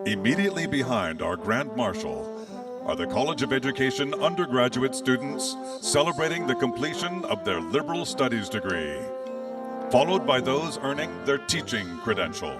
Immediately behind our Grand Marshal are the College of Education undergraduate students celebrating the completion of their liberal studies degree, followed by those earning their teaching credential.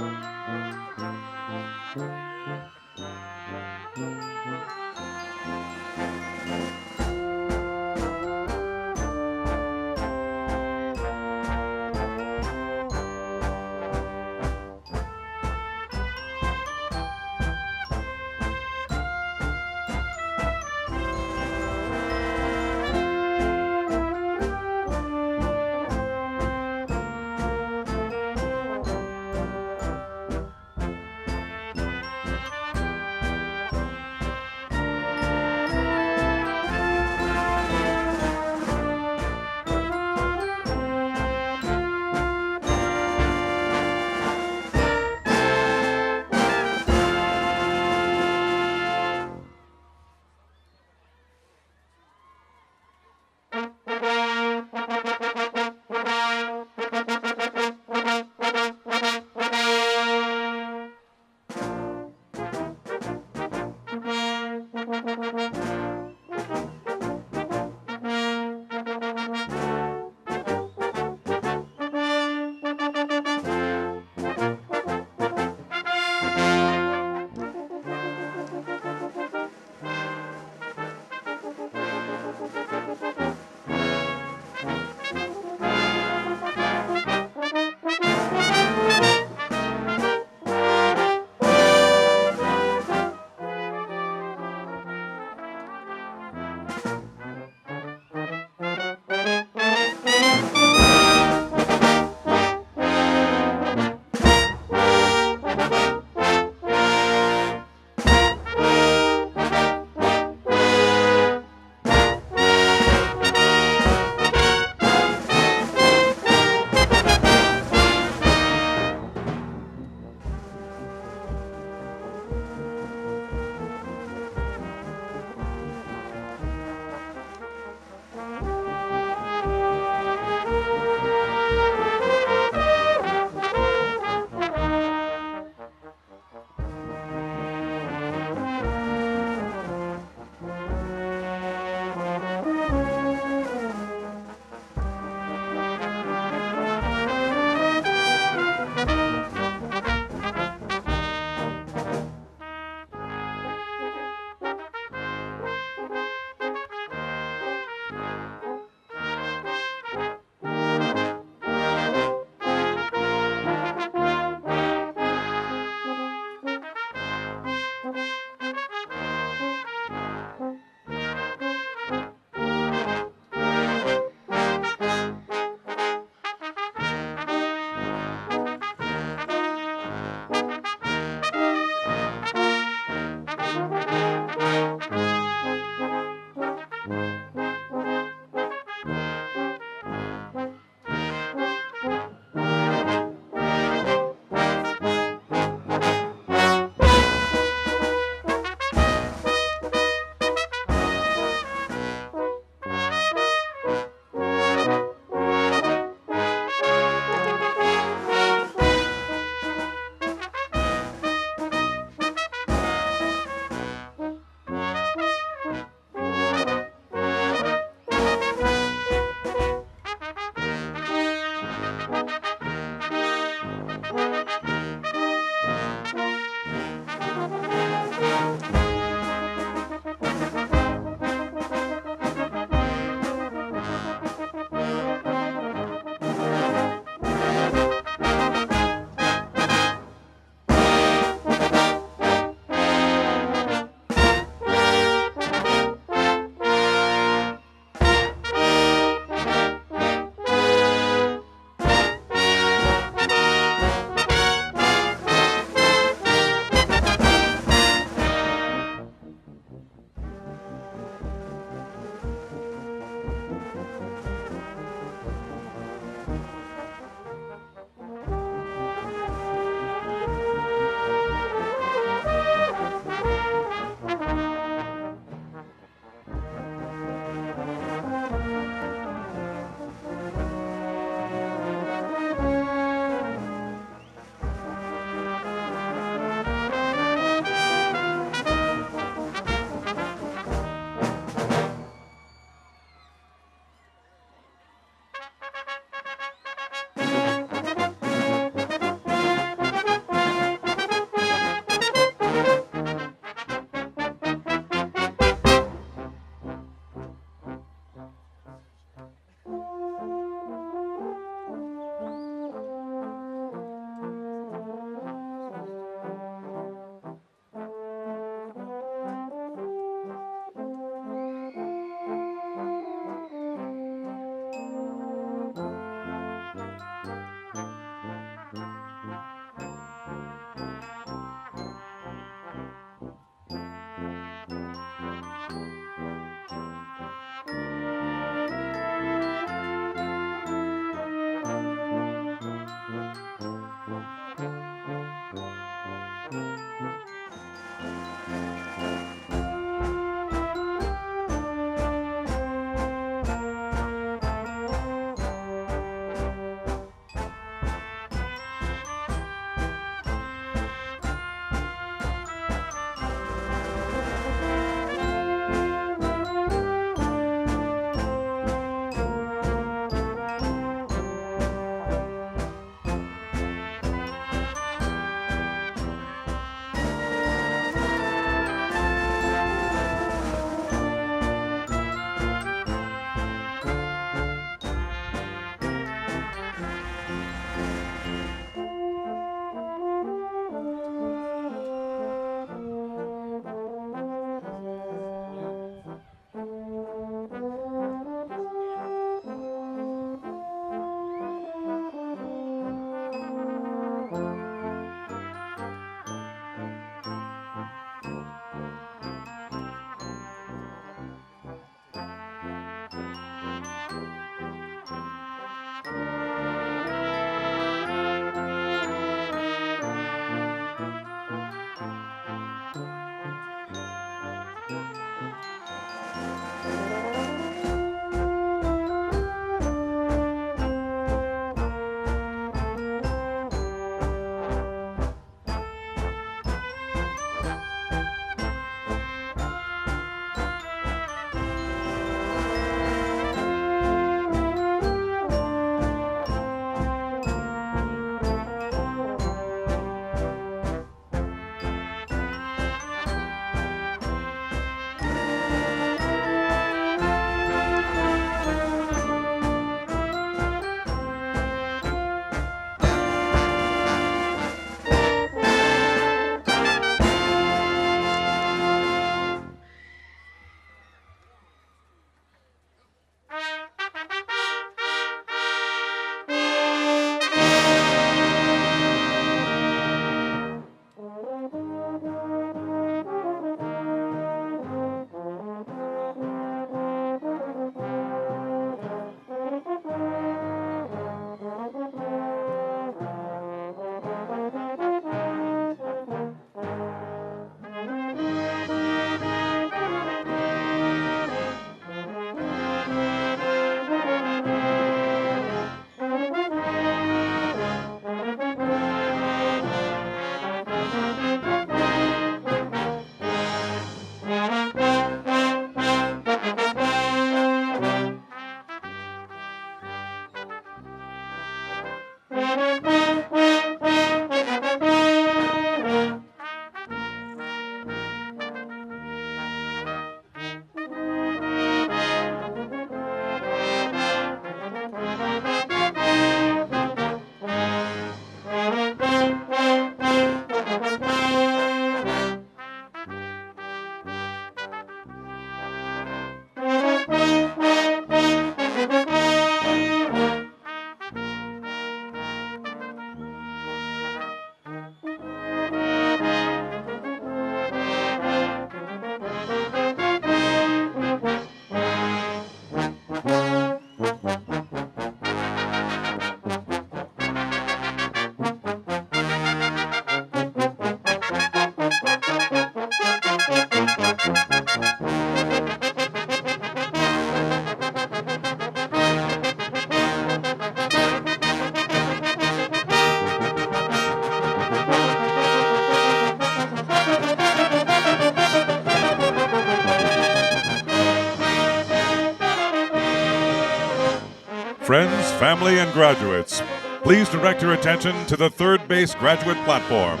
Friends, family, and graduates, please direct your attention to the third base graduate platform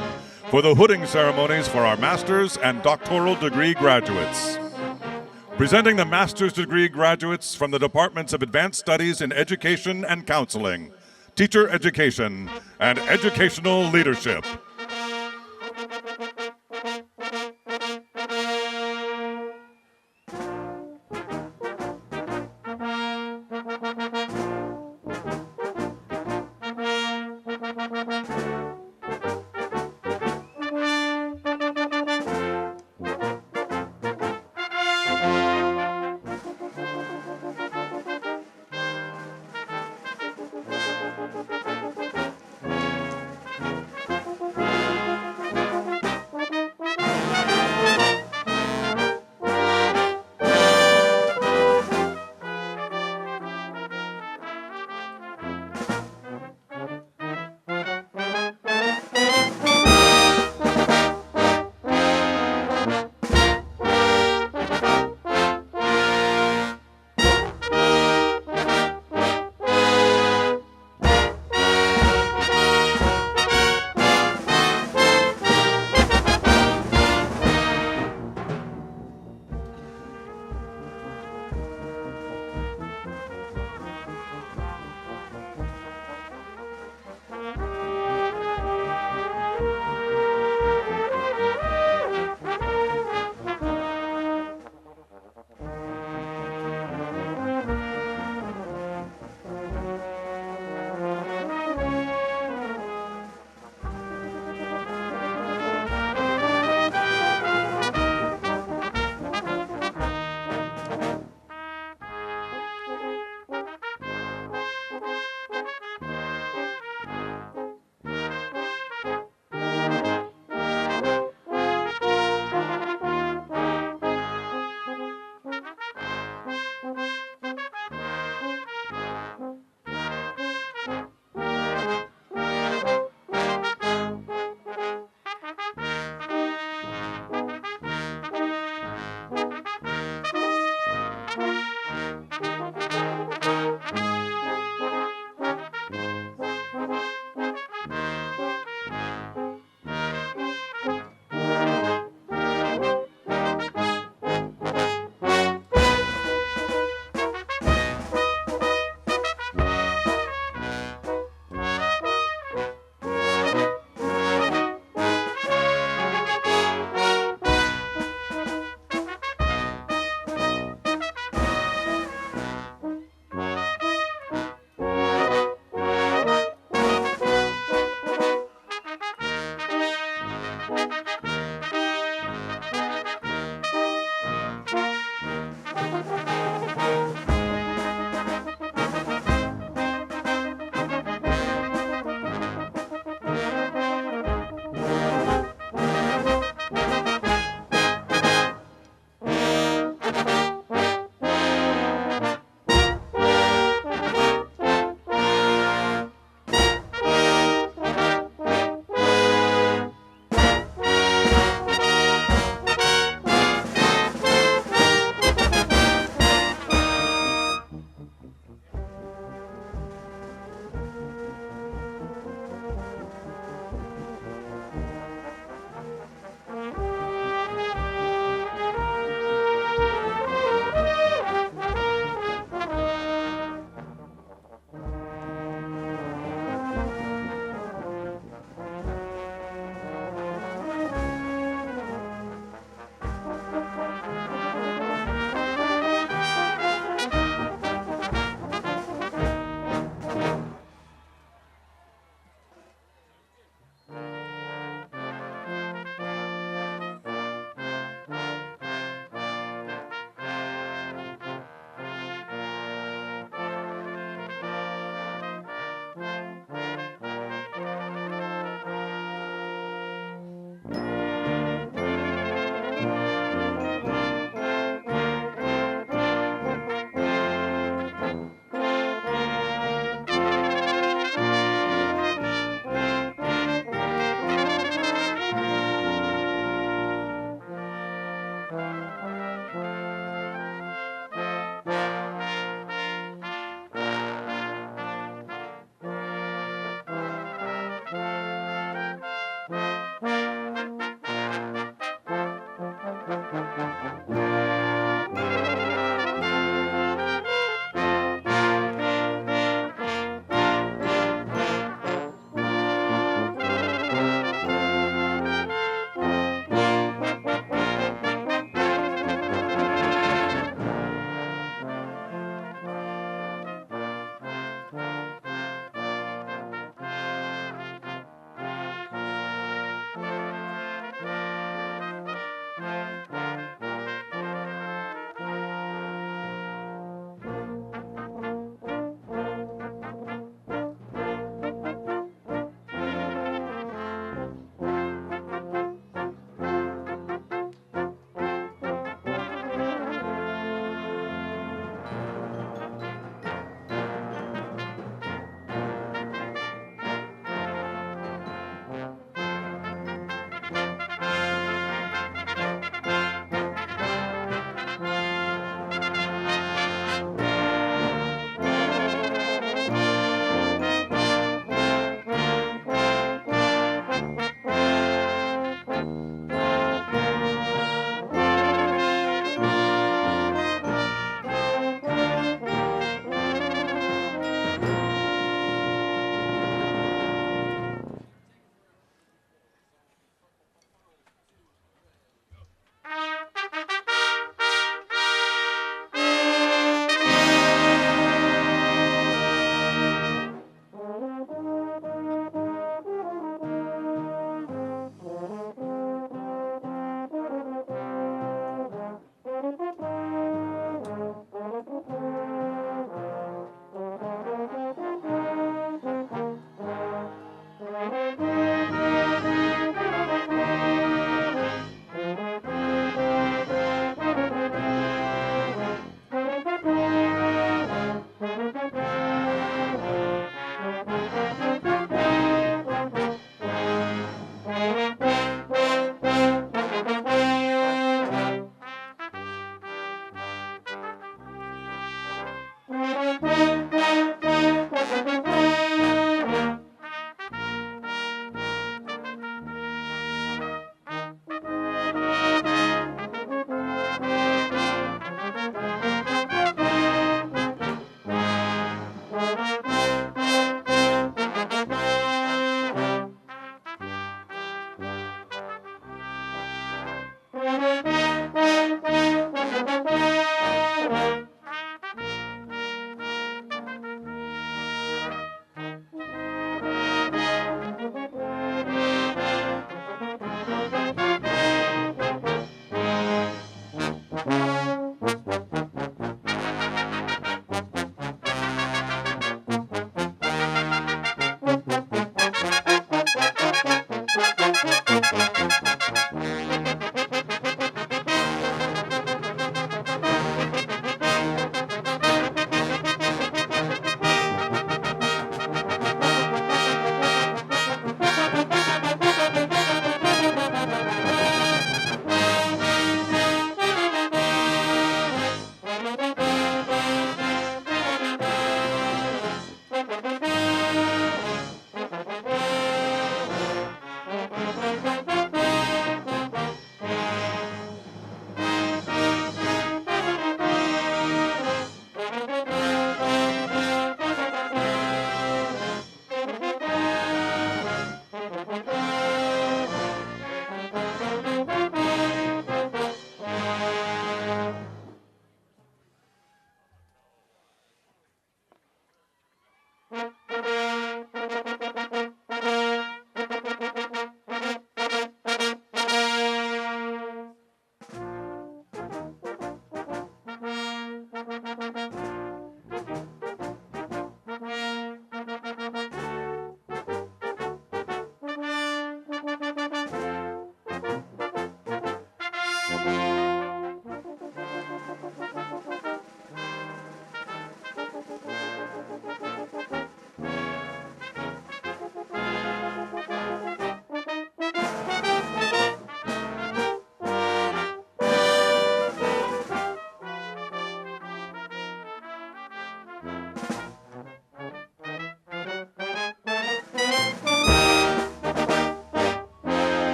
for the hooding ceremonies for our master's and doctoral degree graduates. Presenting the master's degree graduates from the Departments of Advanced Studies in Education and Counseling, Teacher Education, and Educational Leadership.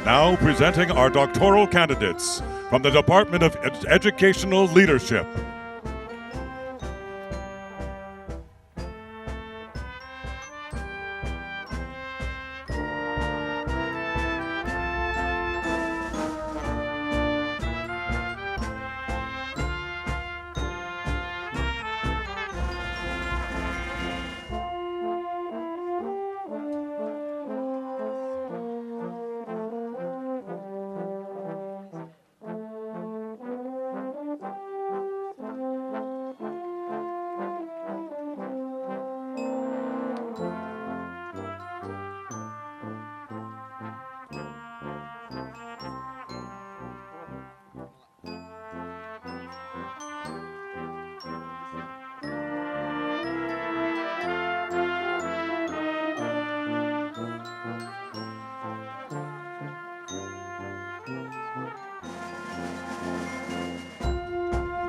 Now presenting our doctoral candidates from the Department of Educational Leadership.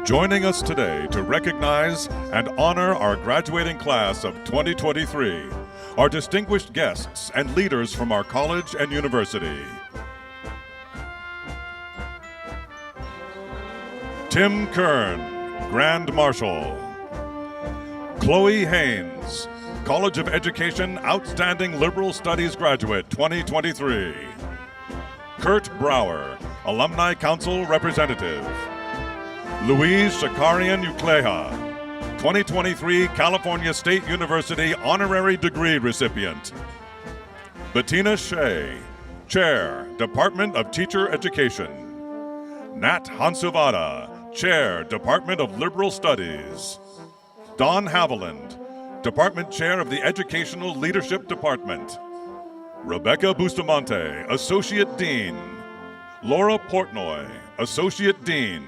Joining us today to recognize and honor our graduating class of 2023 are distinguished guests and leaders from our college and university. Tim Kern, Grand Marshal. Chloe Haynes, College of Education Outstanding Liberal Studies Graduate 2023. Kurt Brower, Alumni Council Representative. Louise Shakarian Ukleha, 2023 California State University Honorary Degree recipient. Bettina Shea, Chair, Department of Teacher Education. Nat Hansuvada, Chair, Department of Liberal Studies. Don Haviland, Department Chair of the Educational Leadership Department. Rebecca Bustamante, Associate Dean. Laura Portnoy, Associate Dean.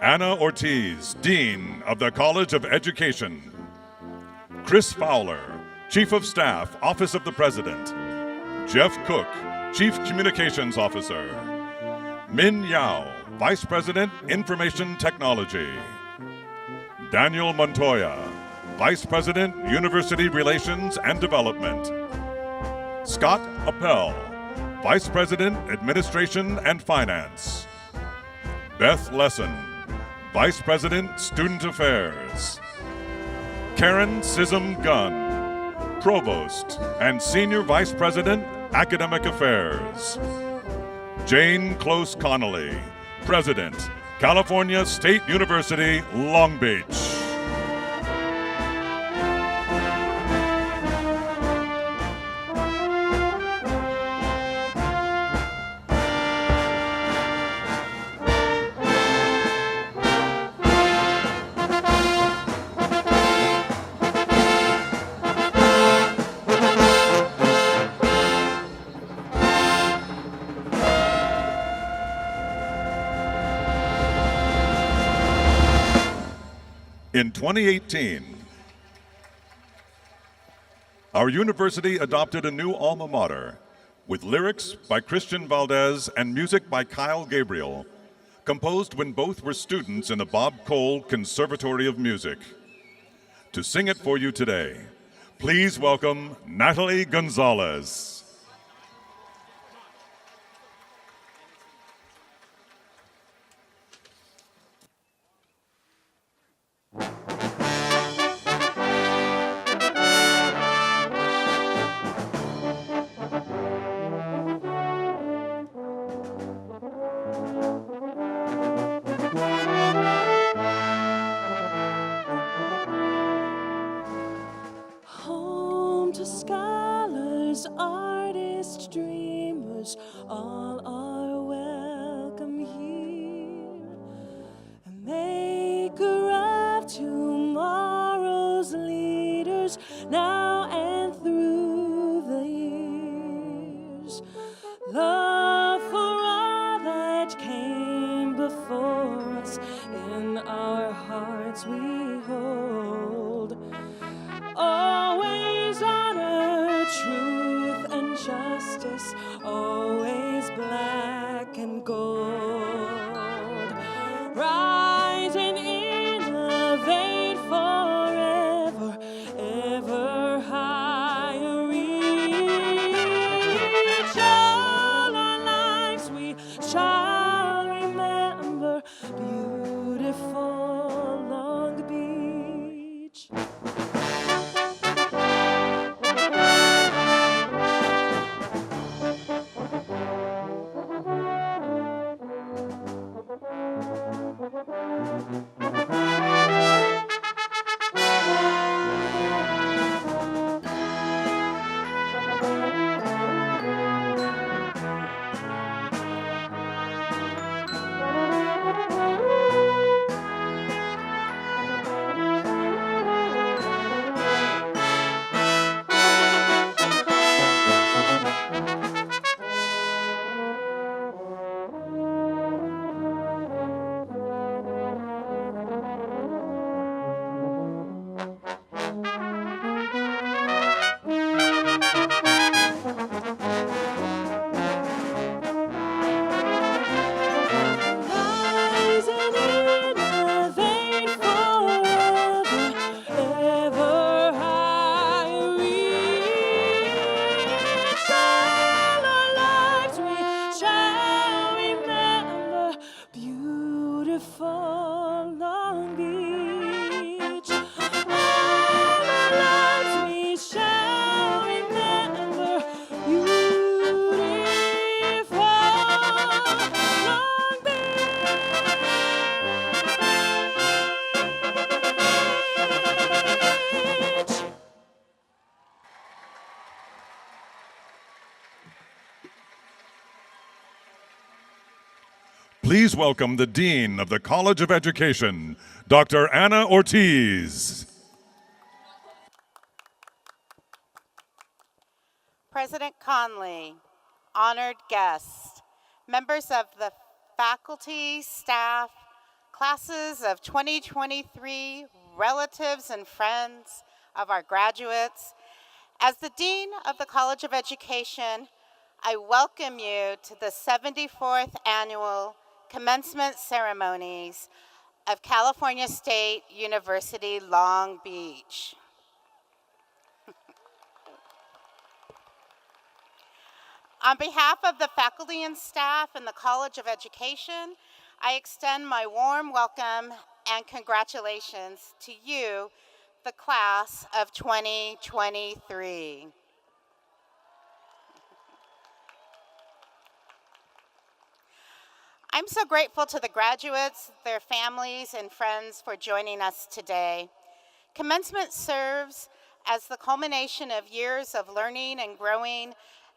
Anna Ortiz, Dean of the College of Education. Chris Fowler, Chief of Staff, Office of the President. Jeff Cook, Chief Communications Officer. Min Yao, Vice President, Information Technology. Daniel Montoya, Vice President, University Relations and Development. Scott Appel, Vice President, Administration and Finance. Beth Lesson, Vice President, Student Affairs. Karen Sism Gunn, Provost and Senior Vice President, Academic Affairs. Jane Close Connolly, President, California State University, Long Beach. In 2018, our university adopted a new alma mater with lyrics by Christian Valdez and music by Kyle Gabriel, composed when both were students in the Bob Cole Conservatory of Music. To sing it for you today, please welcome Natalie Gonzalez. Home to scholars, artists, dreamers, all are welcome here. A maker of tomorrow's leaders, now and through the years. Love for all that came before us, in our hearts we hold. Always honor, truth and justice, always black and gold. Rise and innovate forever, ever higher reach. beautiful Long Beach. All our lives we shall remember beautiful Long Beach. Please welcome the Dean of the College of Education, Dr. Anna Ortiz. President Conley, honored guests, members of the faculty, staff, classes of 2023, relatives and friends of our graduates. As the Dean of the College of Education, I welcome you to the 74th Annual Commencement Ceremonies of California State University, Long Beach. On behalf of the faculty and staff in the College of Education, I extend my warm welcome and congratulations to you, the class of 2023. I'm so grateful to the graduates, their families, and friends for joining us today. Commencement serves as the culmination of years of learning and growing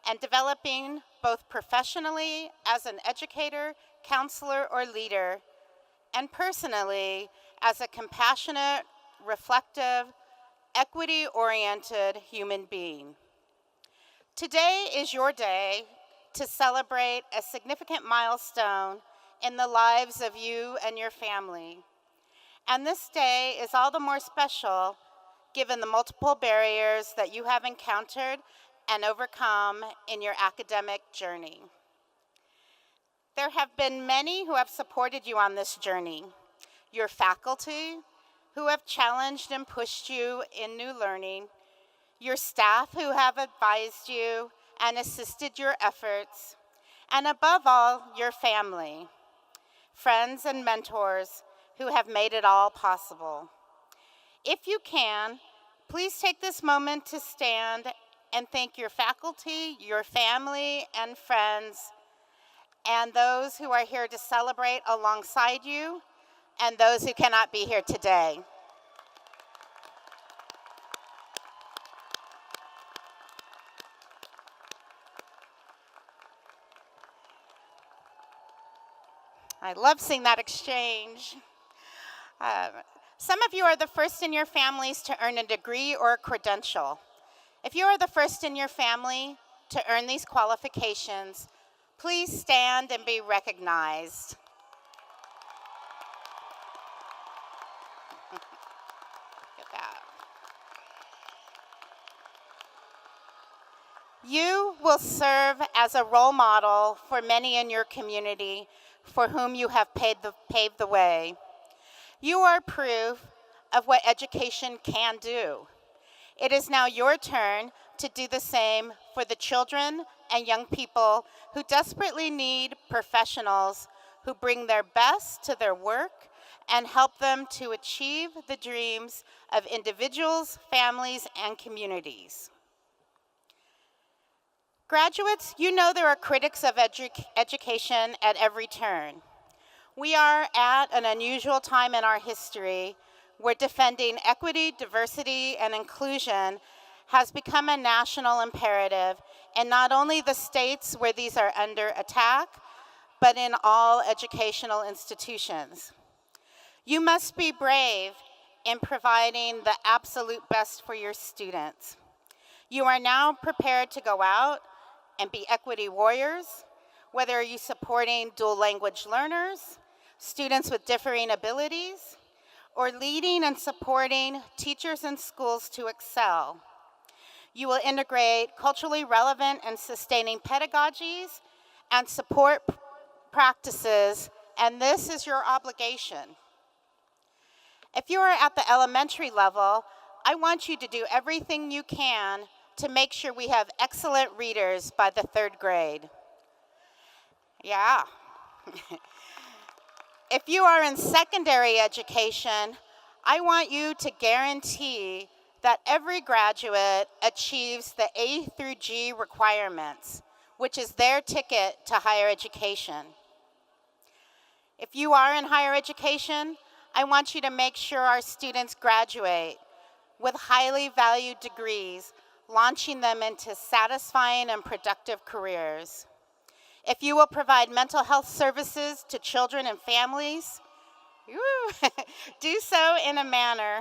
and developing both professionally as an educator, counselor, or leader, and personally as a compassionate, reflective, equity-oriented human being. Today is your day to celebrate a significant milestone in the lives of you and your family. And this day is all the more special given the multiple barriers that you have encountered and overcome in your academic journey. There have been many who have supported you on this journey. Your faculty, who have challenged and pushed you in new learning, your staff who have advised you and assisted your efforts, and above all, your family, friends and mentors who have made it all possible. If you can, please take this moment to stand and thank your faculty, your family and friends, and those who are here to celebrate alongside you, and those who cannot be here today. I love seeing that exchange. Some of you are the first in your families to earn a degree or a credential. If you are the first in your family to earn these qualifications, please stand and be recognized. Look at that. You will serve as a role model for many in your community for whom you have paved the way. You are proof of what education can do. It is now your turn to do the same for the children and young people who desperately need professionals who bring their best to their work and help them to achieve the dreams of individuals, families, and communities. Graduates, you know there are critics of education at every turn. We are at an unusual time in our history where defending equity, diversity, and inclusion has become a national imperative in not only the states where these are under attack, but in all educational institutions. You must be brave in providing the absolute best for your students. You are now prepared to go out and be equity warriors, whether you're supporting dual language learners, students with differing abilities, or leading and supporting teachers and schools to excel. You will integrate culturally relevant and sustaining pedagogies and support practices, and this is your obligation. If you are at the elementary level, I want you to do everything you can to make sure we have excellent readers by the 3rd grade. Yeah. If you are in secondary education, I want you to guarantee that every graduate achieves the A through G requirements, which is their ticket to higher education. If you are in higher education, I want you to make sure our students graduate with highly valued degrees, launching them into satisfying and productive careers. If you will provide mental health services to children and families, do so in a manner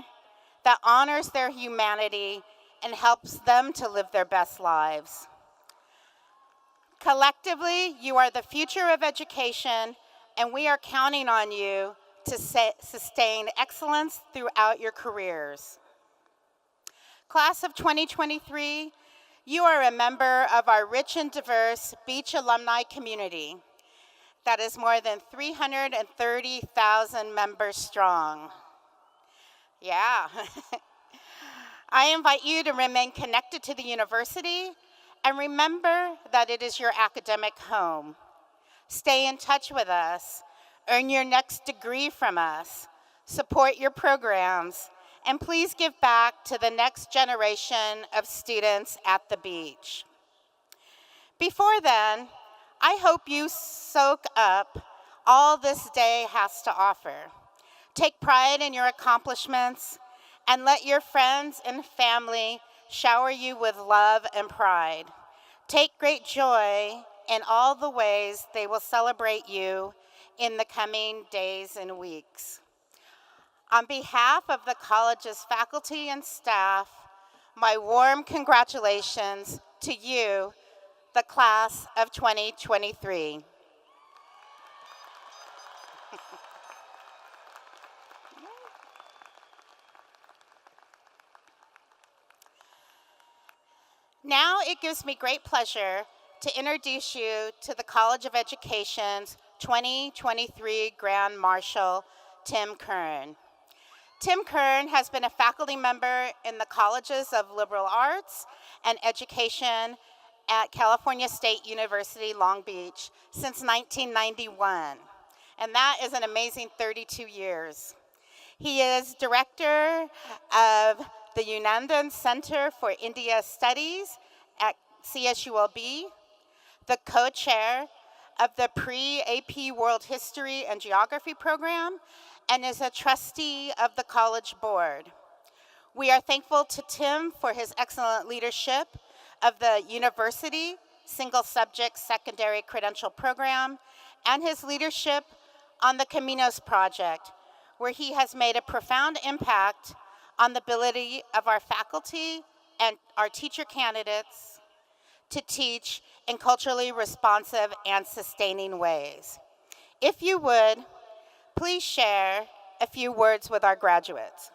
that honors their humanity and helps them to live their best lives. Collectively, you are the future of education, and we are counting on you to sustain excellence throughout your careers. Class of 2023, you are a member of our rich and diverse Beach alumni community that is more than 330,000 members strong. Yeah. I invite you to remain connected to the university and remember that it is your academic home. Stay in touch with us, earn your next degree from us, support your programs, and please give back to the next generation of students at the beach. Before then, I hope you soak up all this day has to offer. Take pride in your accomplishments and let your friends and family shower you with love and pride. Take great joy in all the ways they will celebrate you in the coming days and weeks. On behalf of the college's faculty and staff, my warm congratulations to you, the class of 2023. Now it gives me great pleasure to introduce you to the College of Education's 2023 Grand Marshal, Tim Kern. Tim Kern has been a faculty member in the Colleges of Liberal Arts and Education at California State University, Long Beach since 1991. And that is an amazing 32 years. He is director of the Unandan Center for India Studies at CSULB, the co-chair of the Pre-AP World History and Geography program, and is a trustee of the College Board. We are thankful to Tim for his excellent leadership of the University Single Subject Secondary Credential Program and his leadership on the Caminos Project, where he has made a profound impact on the ability of our faculty and our teacher candidates to teach in culturally responsive and sustaining ways. If you would, please share a few words with our graduates.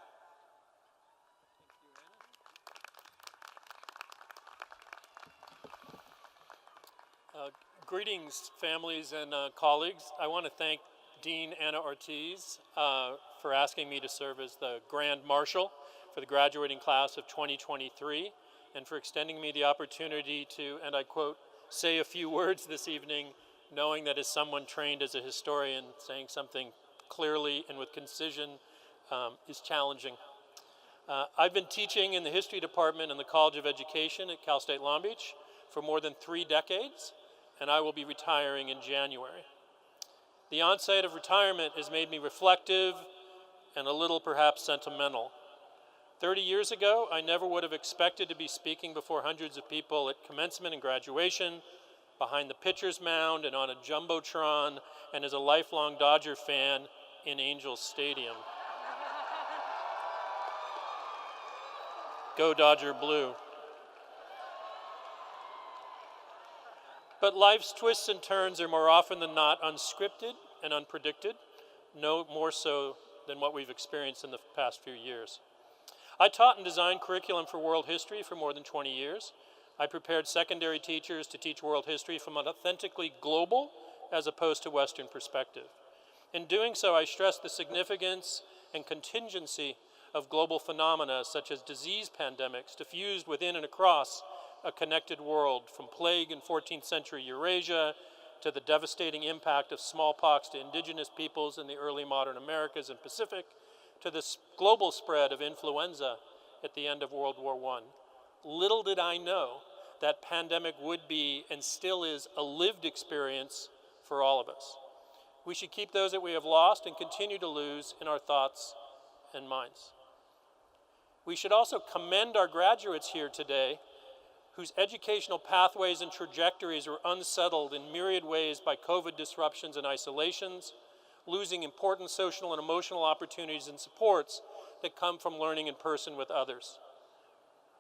Greetings, families and colleagues. I want to thank Dean Anna Ortiz for asking me to serve as the Grand Marshal for the graduating class of 2023 and for extending me the opportunity to, and I quote, say a few words this evening, knowing that as someone trained as a historian, saying something clearly and with concision is challenging. I've been teaching in the history department in the College of Education at Cal State Long Beach for more than 3 decades, and I will be retiring in January. The onset of retirement has made me reflective and a little perhaps sentimental. 30 years ago, I never would have expected to be speaking before hundreds of people at commencement and graduation, behind the pitcher's mound and on a jumbotron, and as a lifelong Dodger fan in Angels Stadium. Go Dodger Blue. But life's twists and turns are more often than not unscripted and unpredicted, no more so than what we've experienced in the past few years. I taught and designed curriculum for world history for more than 20 years. I prepared secondary teachers to teach world history from an authentically global as opposed to Western perspective. In doing so, I stressed the significance and contingency of global phenomena such as disease pandemics diffused within and across a connected world, from plague in 14th century Eurasia to the devastating impact of smallpox to indigenous peoples in the early modern Americas and Pacific, to the global spread of influenza at the end of World War I. Little did I know that pandemic would be and still is a lived experience for all of us. We should keep those that we have lost and continue to lose in our thoughts and minds. We should also commend our graduates here today whose educational pathways and trajectories were unsettled in myriad ways by COVID disruptions and isolations, losing important social and emotional opportunities and supports that come from learning in person with others.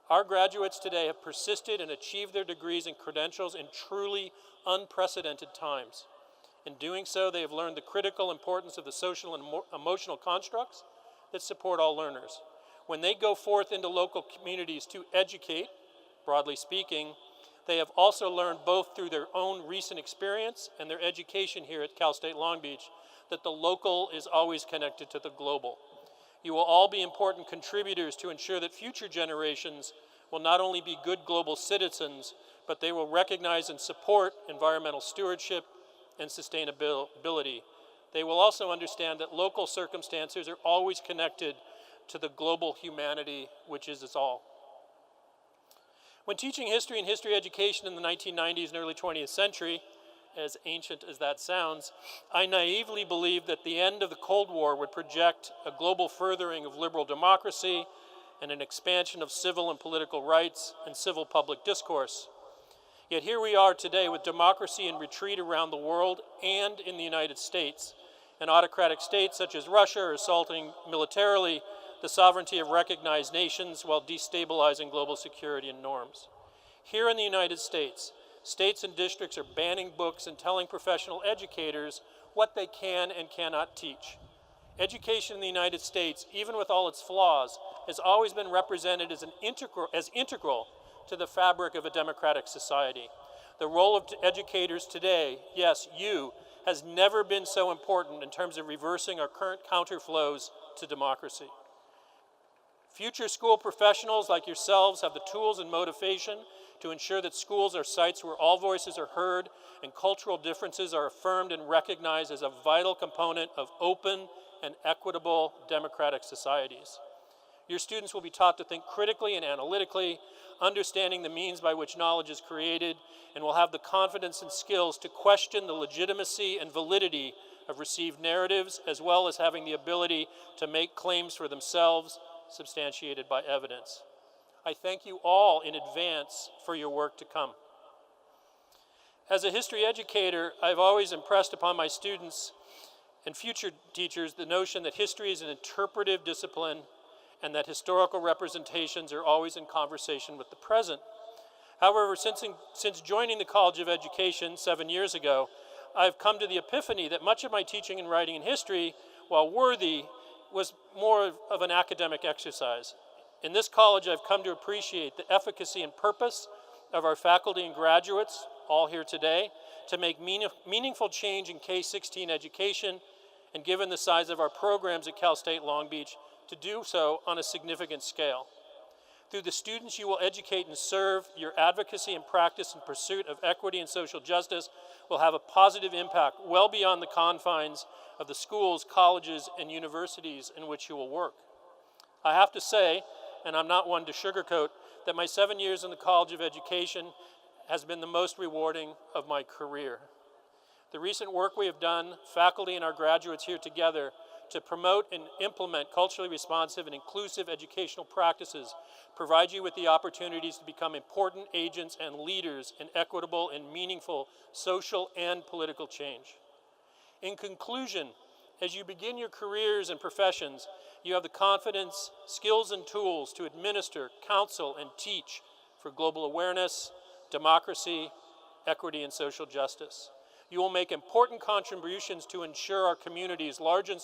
Our graduates today have persisted and achieved their degrees and credentials in truly unprecedented times. In doing so, they have learned the critical importance of the social and emotional constructs that support all learners. When they go forth into local communities to educate, broadly speaking, they have also learned both through their own recent experience and their education here at Cal State Long Beach that the local is always connected to the global. You will all be important contributors to ensure that future generations will not only be good global citizens, but they will recognize and support environmental stewardship and sustainability. They will also understand that local circumstances are always connected to the global humanity, which is us all. When teaching history and history education in the 1990s and early 20th century, as ancient as that sounds, I naively believed that the end of the Cold War would project a global furthering of liberal democracy and an expansion of civil and political rights and civil public discourse. Yet here we are today with democracy in retreat around the world and in the United States, and autocratic states such as Russia are assaulting militarily the sovereignty of recognized nations while destabilizing global security and norms. Here in the United States, states and districts are banning books and telling professional educators what they can and cannot teach. Education in the United States, even with all its flaws, has always been represented as integral to the fabric of a democratic society. The role of educators today, yes, you, has never been so important in terms of reversing our current counterflows to democracy. Future school professionals like yourselves have the tools and motivation to ensure that schools are sites where all voices are heard and cultural differences are affirmed and recognized as a vital component of open and equitable democratic societies. Your students will be taught to think critically and analytically, understanding the means by which knowledge is created, and will have the confidence and skills to question the legitimacy and validity of received narratives, as well as having the ability to make claims for themselves substantiated by evidence. I thank you all in advance for your work to come. As a history educator, I've always impressed upon my students and future teachers the notion that history is an interpretive discipline and that historical representations are always in conversation with the present. However, since joining the College of Education 7 years ago, I've come to the epiphany that much of my teaching and writing in history, while worthy, was more of an academic exercise. In this college, I've come to appreciate the efficacy and purpose of our faculty and graduates, all here today, to make meaningful change in K-16 education, and given the size of our programs at Cal State Long Beach, to do so on a significant scale. Through the students you will educate and serve, your advocacy and practice in pursuit of equity and social justice will have a positive impact well beyond the confines of the schools, colleges, and universities in which you will work. I have to say, and I'm not one to sugarcoat, that my 7 years in the College of Education has been the most rewarding of my career. The recent work we have done, faculty and our graduates here together, to promote and implement culturally responsive and inclusive educational practices provide you with the opportunities to become important agents and leaders in equitable and meaningful social and political change. In conclusion, as you begin your careers and professions, you have the confidence, skills, and tools to administer, counsel, and teach for global awareness, democracy, equity, and social justice. You will make important contributions to ensure our communities, large and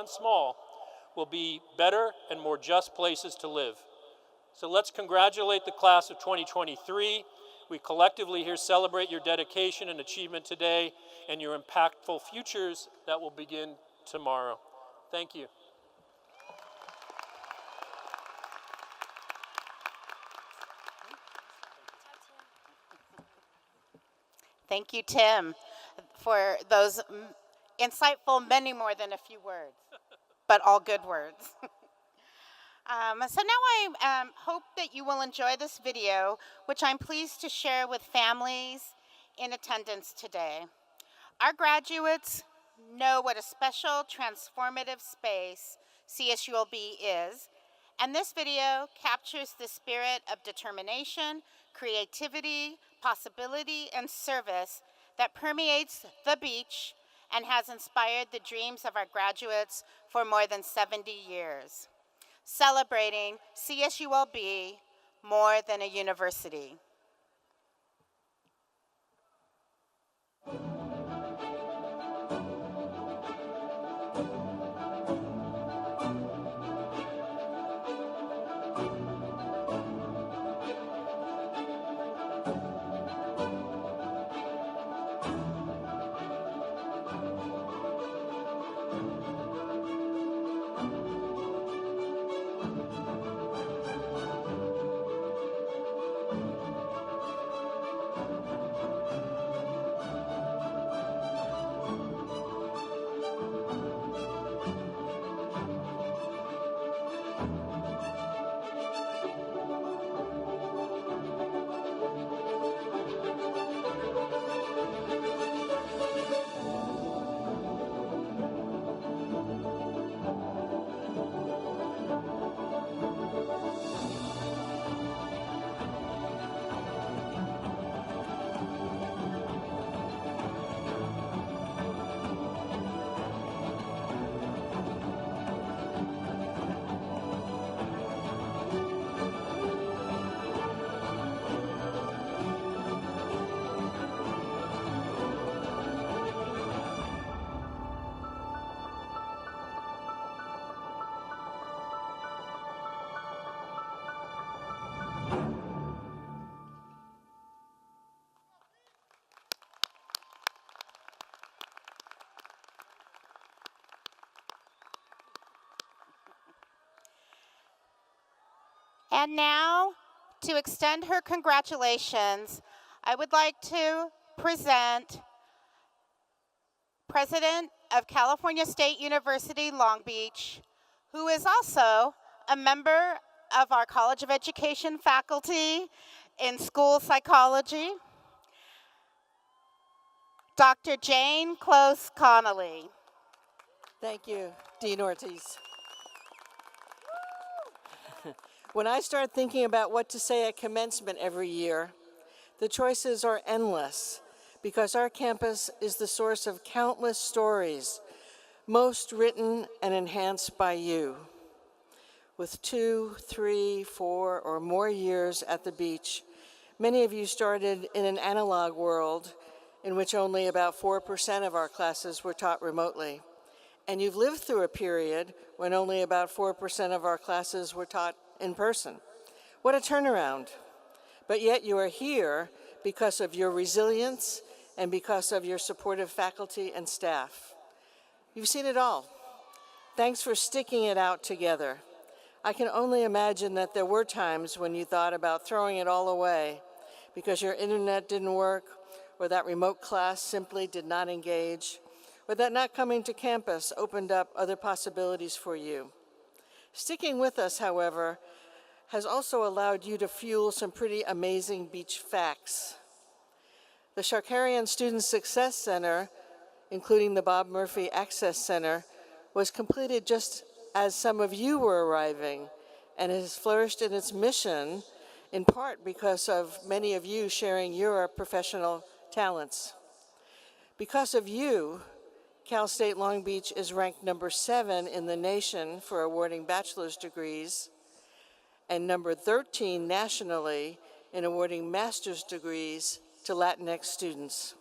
small, will be better and more just places to live. So let's congratulate the class of 2023. We collectively here celebrate your dedication and achievement today and your impactful futures that will begin tomorrow. Thank you. Thank you, Tim, for those insightful, many more than a few words, but all good words. So now I hope that you will enjoy this video, which I'm pleased to share with families in attendance today. Our graduates know what a special, transformative space CSULB is, and this video captures the spirit of determination, creativity, possibility, and service that permeates the beach and has inspired the dreams of our graduates for more than 70 years. Celebrating CSULB more than a university. And now, to extend her congratulations, I would like to present President of California State University, Long Beach, who is also a member of our College of Education faculty in school psychology, Dr. Jane Close Connolly. Thank you, Dean Ortiz. When I start thinking about what to say at commencement every year, the choices are endless because our campus is the source of countless stories, most written and enhanced by you. With 2, 3, 4, or more years at the beach, many of you started in an analog world in which only about 4% of our classes were taught remotely. And you've lived through a period when only about 4% of our classes were taught in person. What a turnaround. But yet you are here because of your resilience and because of your supportive faculty and staff. You've seen it all. Thanks for sticking it out together. I can only imagine that there were times when you thought about throwing it all away because your internet didn't work, or that remote class simply did not engage, or that not coming to campus opened up other possibilities for you. Sticking with us, however, has also allowed you to fuel some pretty amazing beach facts. The Sharkarian Student Success Center, including the Bob Murphy Access Center, was completed just as some of you were arriving and has flourished in its mission, in part because of many of you sharing your professional talents. Because of you, Cal State Long Beach is ranked number 7 in the nation for awarding bachelor's degrees and number 13 nationally in awarding master's degrees to Latinx students.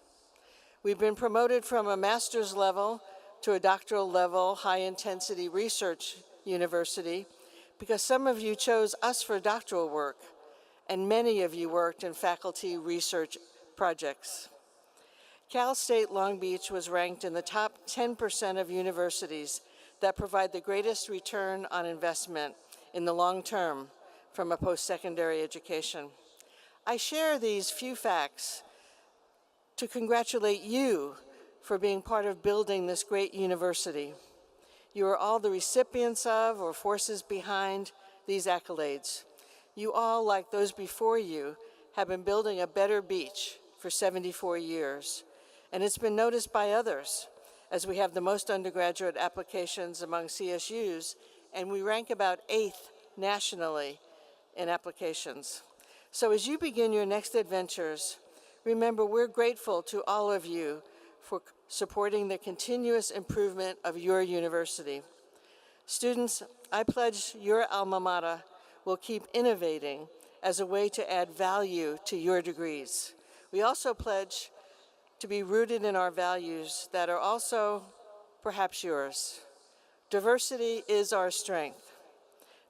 We've been promoted from a master's level to a doctoral level high-intensity research university because some of you chose us for doctoral work, and many of you worked in faculty research projects. Cal State Long Beach was ranked in the top 10% of universities that provide the greatest return on investment in the long term from a post-secondary education. I share these few facts to congratulate you for being part of building this great university. You are all the recipients of or forces behind these accolades. You all, like those before you, have been building a better beach for 74 years, and it's been noticed by others, as we have the most undergraduate applications among CSUs, and we rank about 8th nationally in applications. So as you begin your next adventures, remember we're grateful to all of you for supporting the continuous improvement of your university. Students, I pledge your alma mater will keep innovating as a way to add value to your degrees. We also pledge to be rooted in our values that are also perhaps yours. Diversity is our strength.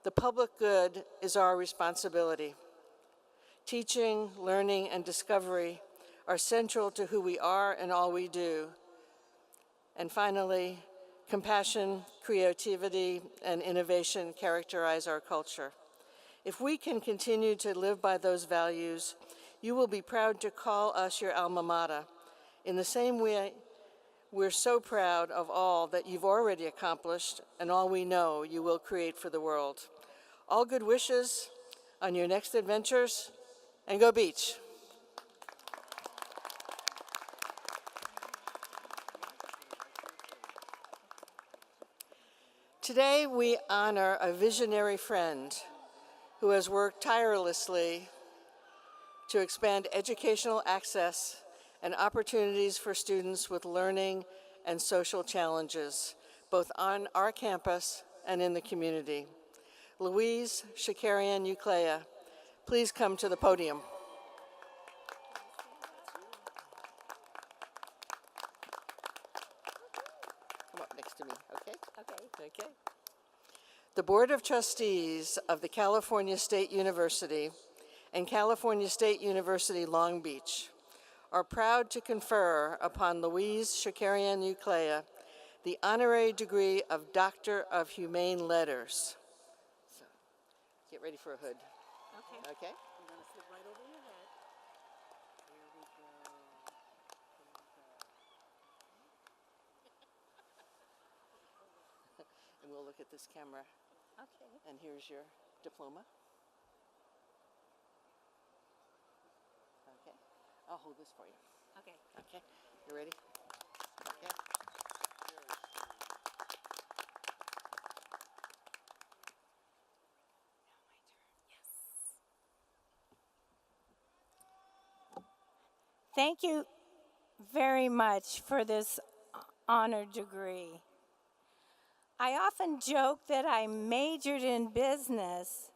The public good is our responsibility. Teaching, learning, and discovery are central to who we are and all we do. And finally, compassion, creativity, and innovation characterize our culture. If we can continue to live by those values, you will be proud to call us your alma mater. In the same way, we're so proud of all that you've already accomplished and all we know you will create for the world. All good wishes on your next adventures, and go Beach. Today, we honor a visionary friend who has worked tirelessly to expand educational access and opportunities for students with learning and social challenges, both on our campus and in the community. Louise Shakarian-Uclea, please come to the podium. Come up next to me, okay? Okay. The Board of Trustees of the California State University and California State University Long Beach are proud to confer upon Louise Shakarian-Uclea the honorary degree of Doctor of Humane Letters. So, get ready for a hood. Okay? I'm going to slip right over your head. Here we go. And we'll look at this camera. Okay. And here's your diploma. Okay. I'll hold this for you. Okay. Okay. You ready? Okay. Thank you very much for this honor degree. I often joke that I majored in business,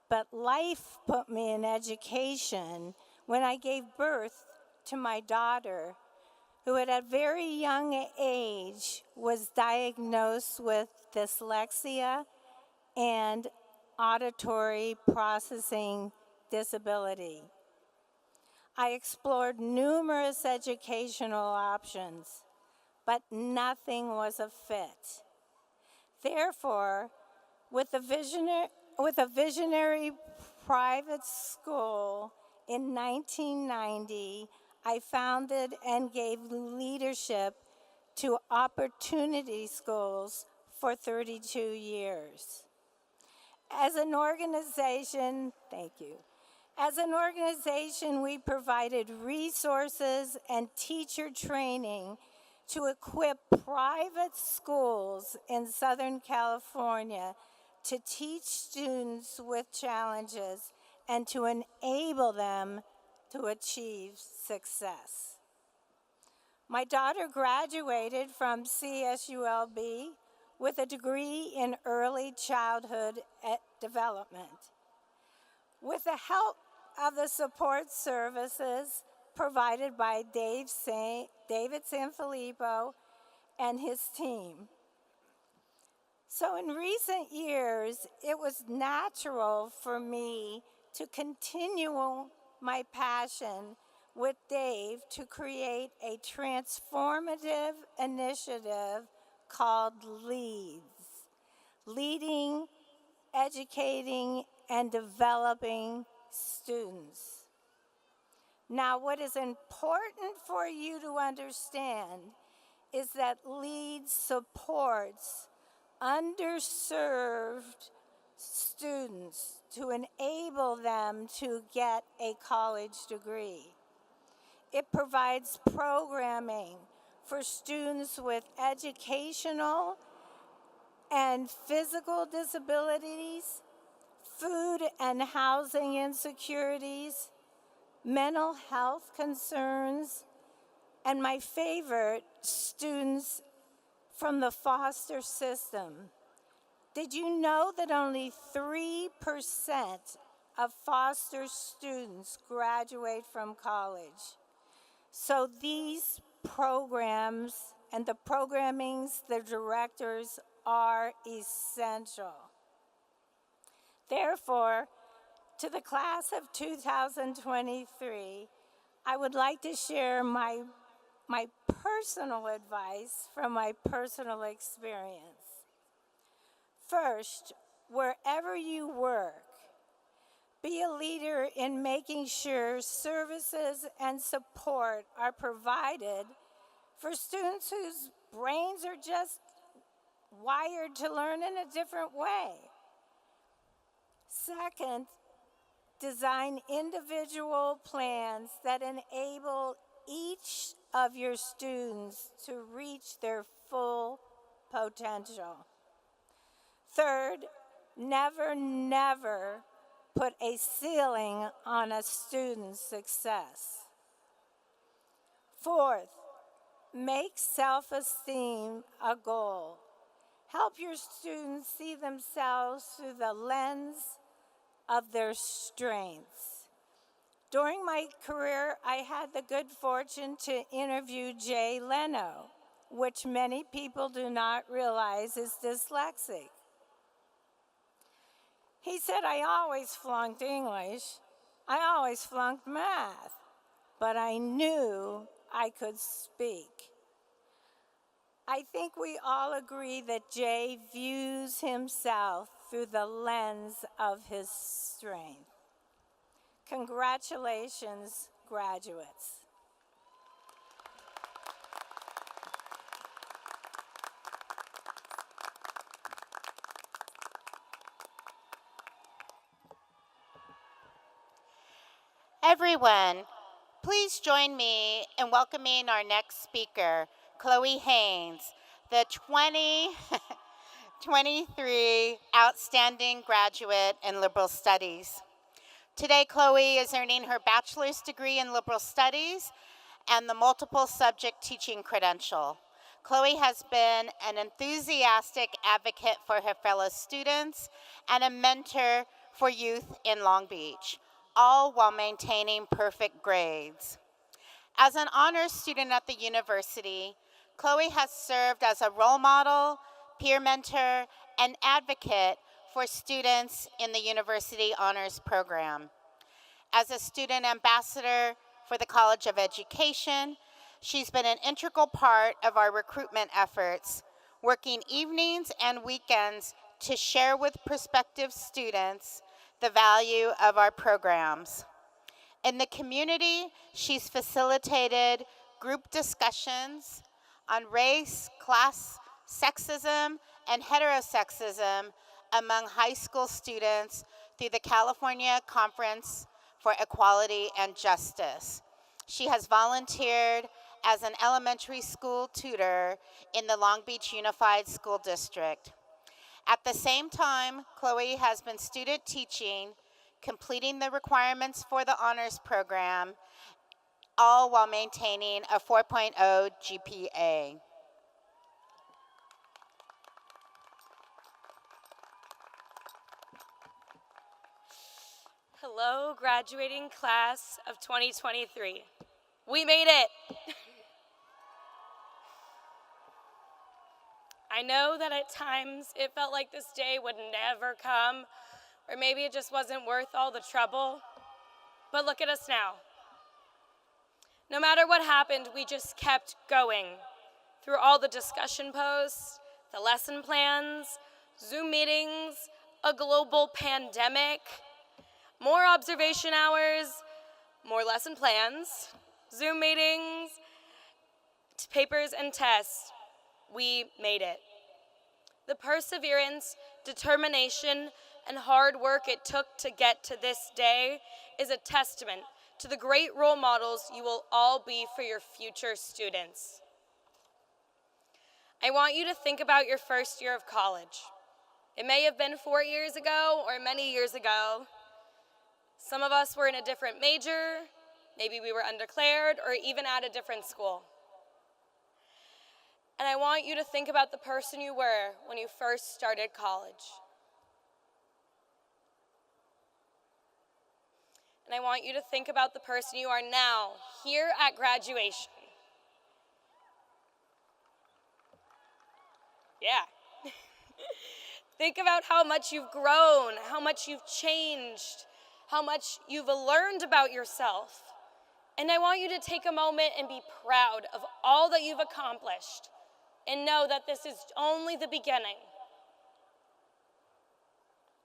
but life put me in education when I gave birth to my daughter, who at a very young age was diagnosed with dyslexia and auditory processing disability. I explored numerous educational options, but nothing was a fit. Therefore, with a visionary private school in 1990, I founded and gave leadership to Opportunity Schools for 32 years. As an organization, thank you. As an organization, we provided resources and teacher training to equip private schools in Southern California to teach students with challenges and to enable them to achieve success. My daughter graduated from CSULB with a degree in early childhood development. With the help of the support services provided by David Sanfilippo and his team. So in recent years, it was natural for me to continue my passion with Dave to create a transformative initiative called LEADS, Leading, Educating, and Developing Students. Now, what is important for you to understand is that LEAD supports underserved students to enable them to get a college degree. It provides programming for students with educational and physical disabilities, food and housing insecurities, mental health concerns, and my favorite, students from the foster system. Did you know that only 3% of foster students graduate from college? So these programs and the programmings, the directors are essential. Therefore, to the class of 2023, I would like to share my personal advice from my personal experience. First, wherever you work, be a leader in making sure services and support are provided for students whose brains are just wired to learn in a different way. Second, design individual plans that enable each of your students to reach their full potential. Third, never put a ceiling on a student's success. Fourth, make self-esteem a goal. Help your students see themselves through the lens of their strengths. During my career, I had the good fortune to interview Jay Leno, which many people do not realize is dyslexic. He said, I always flunked English, I always flunked math, but I knew I could speak. I think we all agree that Jay views himself through the lens of his strength. Congratulations, graduates. Everyone, please join me in welcoming our next speaker, Chloe Haynes, the 2023 Outstanding Graduate in Liberal Studies. Today, Chloe is earning her bachelor's degree in liberal studies and the multiple subject teaching credential. Chloe has been an enthusiastic advocate for her fellow students and a mentor for youth in Long Beach, all while maintaining perfect grades. As an honors student at the university, Chloe has served as a role model, peer mentor, and advocate for students in the university honors program. As a student ambassador for the College of Education, she's been an integral part of our recruitment efforts, working evenings and weekends to share with prospective students the value of our programs. In the community, she's facilitated group discussions on race, class, sexism, and heterosexism among high school students through the California Conference for Equality and Justice. She has volunteered as an elementary school tutor in the Long Beach Unified School District. At the same time, Chloe has been student teaching, completing the requirements for the honors program, all while maintaining a 4.0 GPA. Hello, graduating class of 2023. We made it. I know that at times it felt like this day would never come, or maybe it just wasn't worth all the trouble. But look at us now. No matter what happened, we just kept going. Through all the discussion posts, the lesson plans, Zoom meetings, a global pandemic, more observation hours, more lesson plans, Zoom meetings, papers and tests, we made it. The perseverance, determination, and hard work it took to get to this day is a testament to the great role models you will all be for your future students. I want you to think about your first year of college. It may have been 4 years ago or many years ago. Some of us were in a different major, maybe we were undeclared, or even at a different school. And I want you to think about the person you were when you first started college. And I want you to think about the person you are now, here at graduation. Yeah. Think about how much you've grown, how much you've changed, how much you've learned about yourself. And I want you to take a moment and be proud of all that you've accomplished and know that this is only the beginning.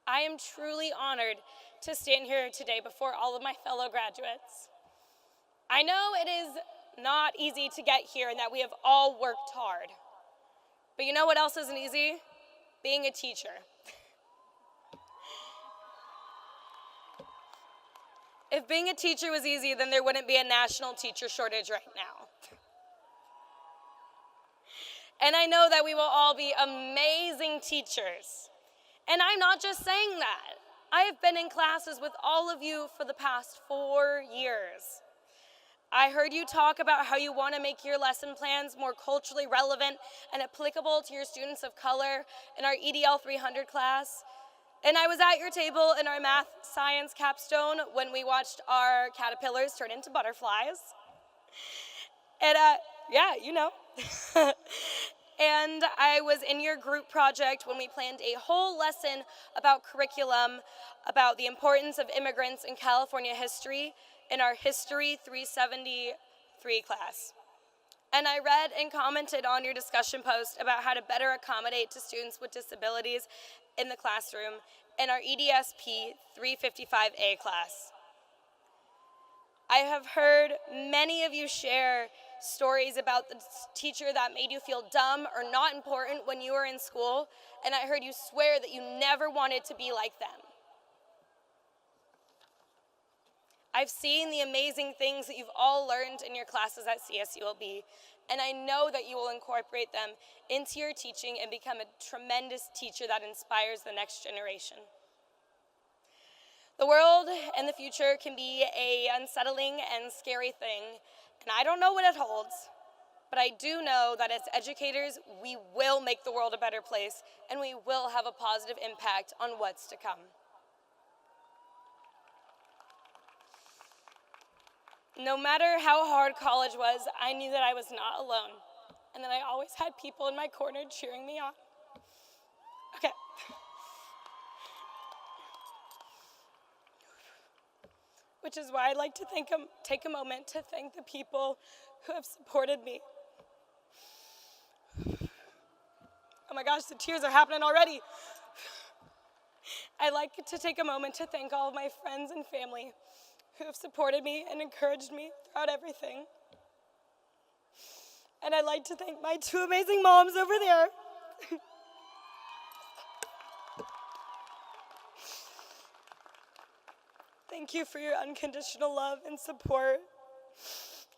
I am truly honored to stand here today before all of my fellow graduates. I know it is not easy to get here and that we have all worked hard. But you know what else isn't easy? Being a teacher. If being a teacher was easy, then there wouldn't be a national teacher shortage right now. And I know that we will all be amazing teachers. And I'm not just saying that. I have been in classes with all of you for the past 4 years. I heard you talk about how you want to make your lesson plans more culturally relevant and applicable to your students of color in our EDL 300 class. And I was at your table in our math science capstone when we watched our caterpillars turn into butterflies. And yeah, you know. And I was in your group project when we planned a whole lesson about curriculum, about the importance of immigrants in California history in our History 373 class. And I read and commented on your discussion post about how to better accommodate to students with disabilities in the classroom in our EDSP 355A class. I have heard many of you share stories about the teacher that made you feel dumb or not important when you were in school, and I heard you swear that you never wanted to be like them. I've seen the amazing things that you've all learned in your classes at CSULB, and I know that you will incorporate them into your teaching and become a tremendous teacher that inspires the next generation. The world and the future can be an unsettling and scary thing, and I don't know what it holds, but I do know that as educators, we will make the world a better place, and we will have a positive impact on what's to come. No matter how hard college was, I knew that I was not alone, and that I always had people in my corner cheering me on. Okay. Which is why I'd like to take a moment to thank the people who have supported me. Oh my gosh, the tears are happening already. I'd like to take a moment to thank all of my friends and family who have supported me and encouraged me throughout everything. And I'd like to thank my 2 amazing moms over there. Thank you for your unconditional love and support.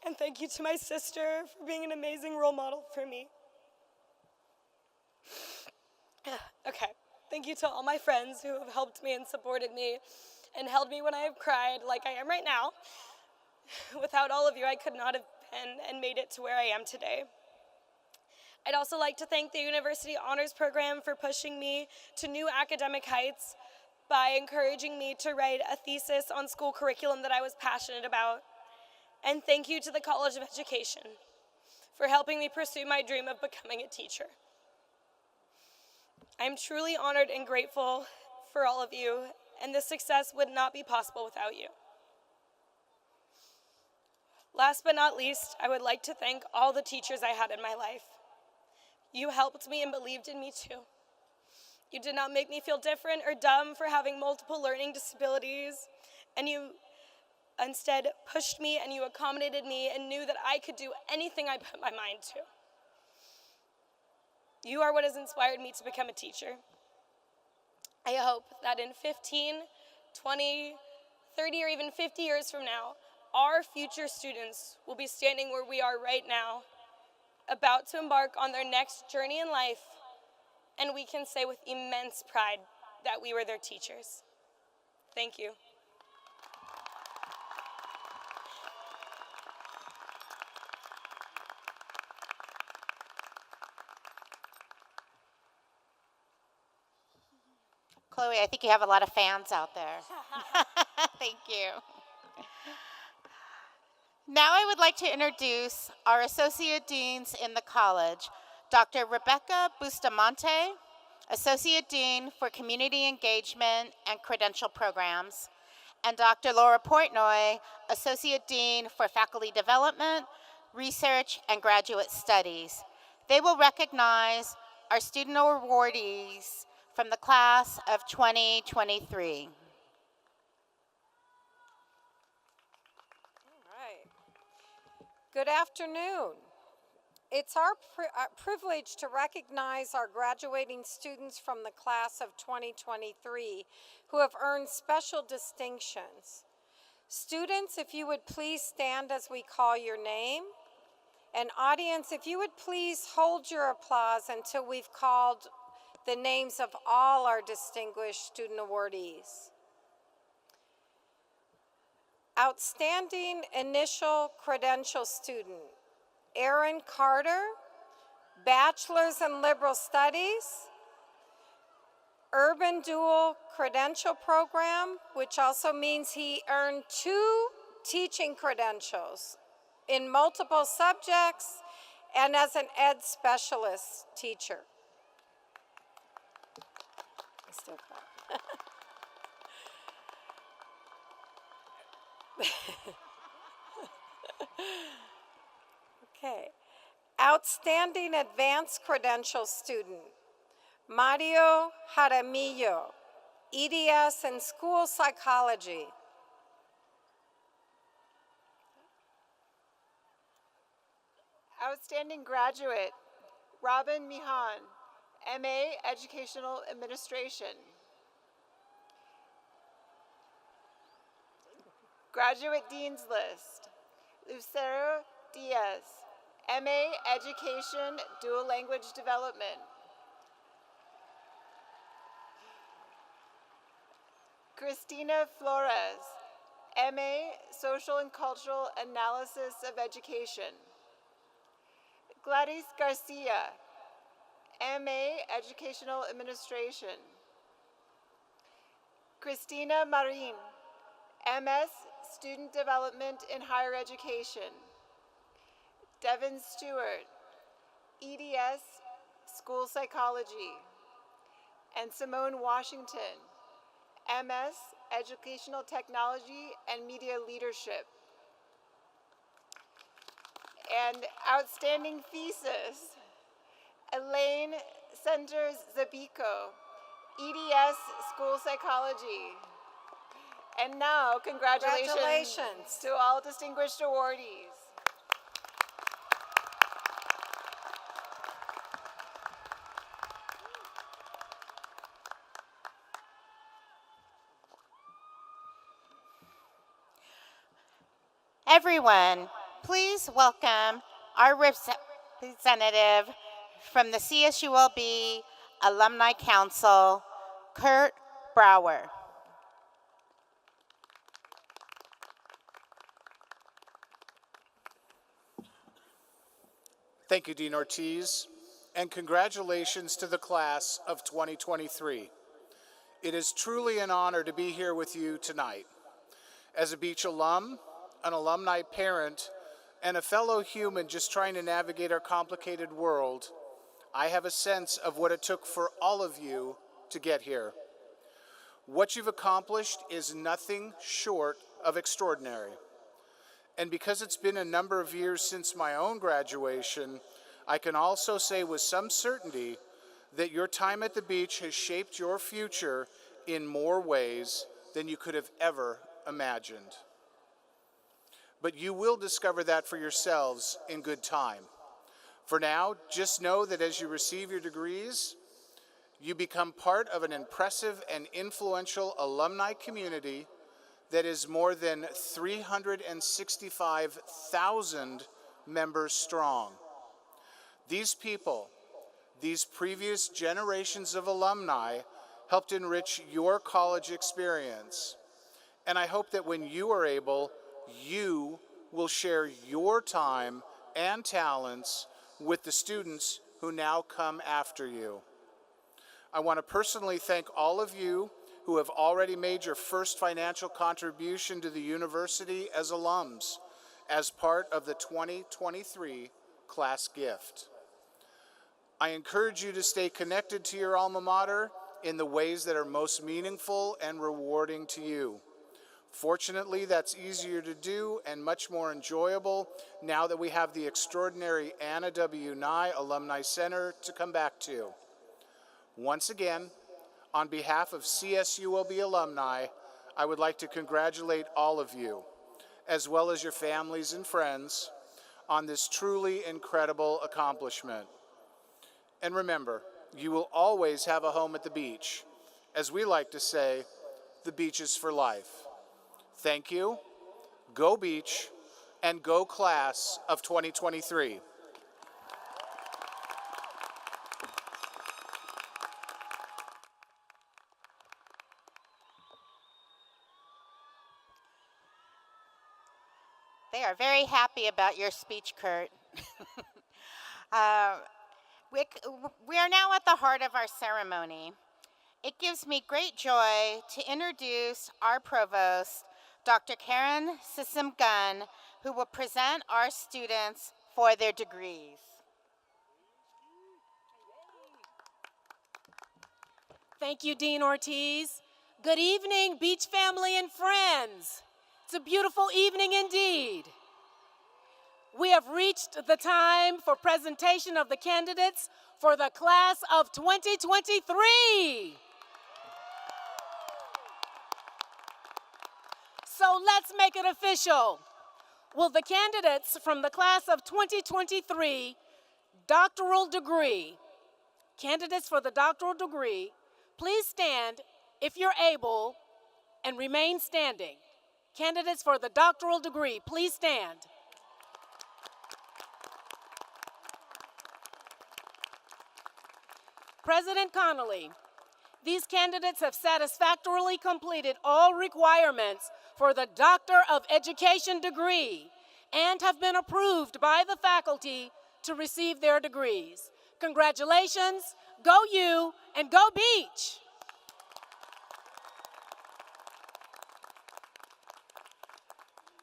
And thank you to my sister for being an amazing role model for me. Okay, thank you to all my friends who have helped me and supported me and held me when I have cried like I am right now. Without all of you, I could not have been and made it to where I am today. I'd also like to thank the University Honors Program for pushing me to new academic heights by encouraging me to write a thesis on school curriculum that I was passionate about. And thank you to the College of Education for helping me pursue my dream of becoming a teacher. I'm truly honored and grateful for all of you, and this success would not be possible without you. Last but not least, I would like to thank all the teachers I had in my life. You helped me and believed in me too. You did not make me feel different or dumb for having multiple learning disabilities, and you instead pushed me and you accommodated me and knew that I could do anything I put my mind to. You are what has inspired me to become a teacher. I hope that in 15, 20, 30, or even 50 years from now, our future students will be standing where we are right now, about to embark on their next journey in life, and we can say with immense pride that we were their teachers. Thank you. Chloe, I think you have a lot of fans out there. Thank you. Now I would like to introduce our Associate Deans in the college, Dr. Rebecca Bustamante, Associate Dean for Community Engagement and Credential Programs, and Dr. Laura Portnoy, Associate Dean for Faculty Development, Research, and Graduate Studies. They will recognize our student awardees from the class of 2023. Good afternoon. It's our privilege to recognize our graduating students from the class of 2023 who have earned special distinctions. Students, if you would please stand as we call your name. And audience, if you would please hold your applause until we've called the names of all our distinguished student awardees. Outstanding Initial Credential Student, Aaron Carter, Bachelor's in Liberal Studies, Urban Dual Credential Program, which also means he earned 2 teaching credentials in multiple subjects and as an ed specialist teacher. Okay. Outstanding Advanced Credential Student, Mario Jaramillo, EDS in School Psychology. Outstanding Graduate, Robin Mihan, MA Educational Administration. Graduate Dean's List, Lucero Diaz, MA Education Dual Language Development. Christina Flores, MA Social and Cultural Analysis of Education. Gladys Garcia, MA Educational Administration. Christina Marin, MS Student Development in Higher Education. Devin Stewart, EDS School Psychology. And Simone Washington, MS Educational Technology and Media Leadership. And outstanding thesis, Elaine Centers Zabico, EDS School Psychology. And now, congratulations to all distinguished awardees. Everyone, please welcome our representative from the CSULB Alumni Council, Kurt Brower. Thank you, Dean Ortiz, and congratulations to the class of 2023. It is truly an honor to be here with you tonight. As a Beach alum, an alumni parent, and a fellow human just trying to navigate our complicated world, I have a sense of what it took for all of you to get here. What you've accomplished is nothing short of extraordinary. And because it's been a number of years since my own graduation, I can also say with some certainty that your time at the beach has shaped your future in more ways than you could have ever imagined. but you will discover that for yourselves in good time. For now, just know that as you receive your degrees, you become part of an impressive and influential alumni community that is more than 365,000 members strong. These people, these previous generations of alumni, helped enrich your college experience. And I hope that when you are able, you will share your time and talents with the students who now come after you. I want to personally thank all of you who have already made your first financial contribution to the university as alums, as part of the 2023 class gift. I encourage you to stay connected to your alma mater in the ways that are most meaningful and rewarding to you. Fortunately, that's easier to do and much more enjoyable now that we have the extraordinary Anna W. Nye Alumni Center to come back to. Once again, on behalf of CSULB alumni, I would like to congratulate all of you, as well as your families and friends, on this truly incredible accomplishment. And remember, you will always have a home at the beach. As we like to say, the beach is for life. Thank you, go Beach, and go class of 2023. They are very happy about your speech, Kurt. We are now at the heart of our ceremony. It gives me great joy to introduce our provost, Dr. Karen Sissom-Gunn, who will present our students for their degrees. Thank you, Dean Ortiz. Good evening, Beach family and friends. It's a beautiful evening indeed. We have reached the time for presentation of the candidates for the class of 2023. So let's make it official. Will the candidates from the class of 2023 doctoral degree, candidates for the doctoral degree, please stand if you're able and remain standing. Candidates for the doctoral degree, please stand. President Connolly, these candidates have satisfactorily completed all requirements for the Doctor of Education degree and have been approved by the faculty to receive their degrees. Congratulations, go you, and go Beach!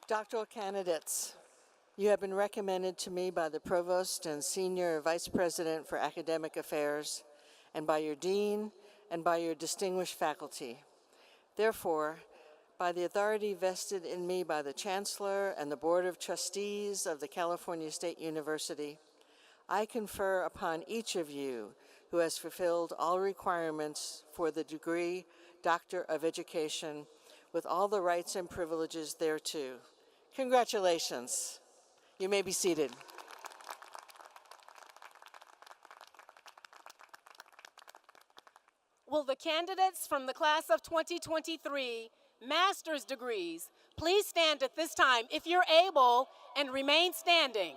Doctoral candidates, you have been recommended to me by the Provost and Senior Vice President for Academic Affairs, and by your Dean, and by your distinguished faculty. Therefore, by the authority vested in me by the Chancellor and the Board of Trustees of the California State University, I confer upon each of you who has fulfilled all requirements for the degree Doctor of Education with all the rights and privileges thereto. Congratulations. You may be seated. Will the candidates from the class of 2023 master's degrees please stand at this time if you're able and remain standing.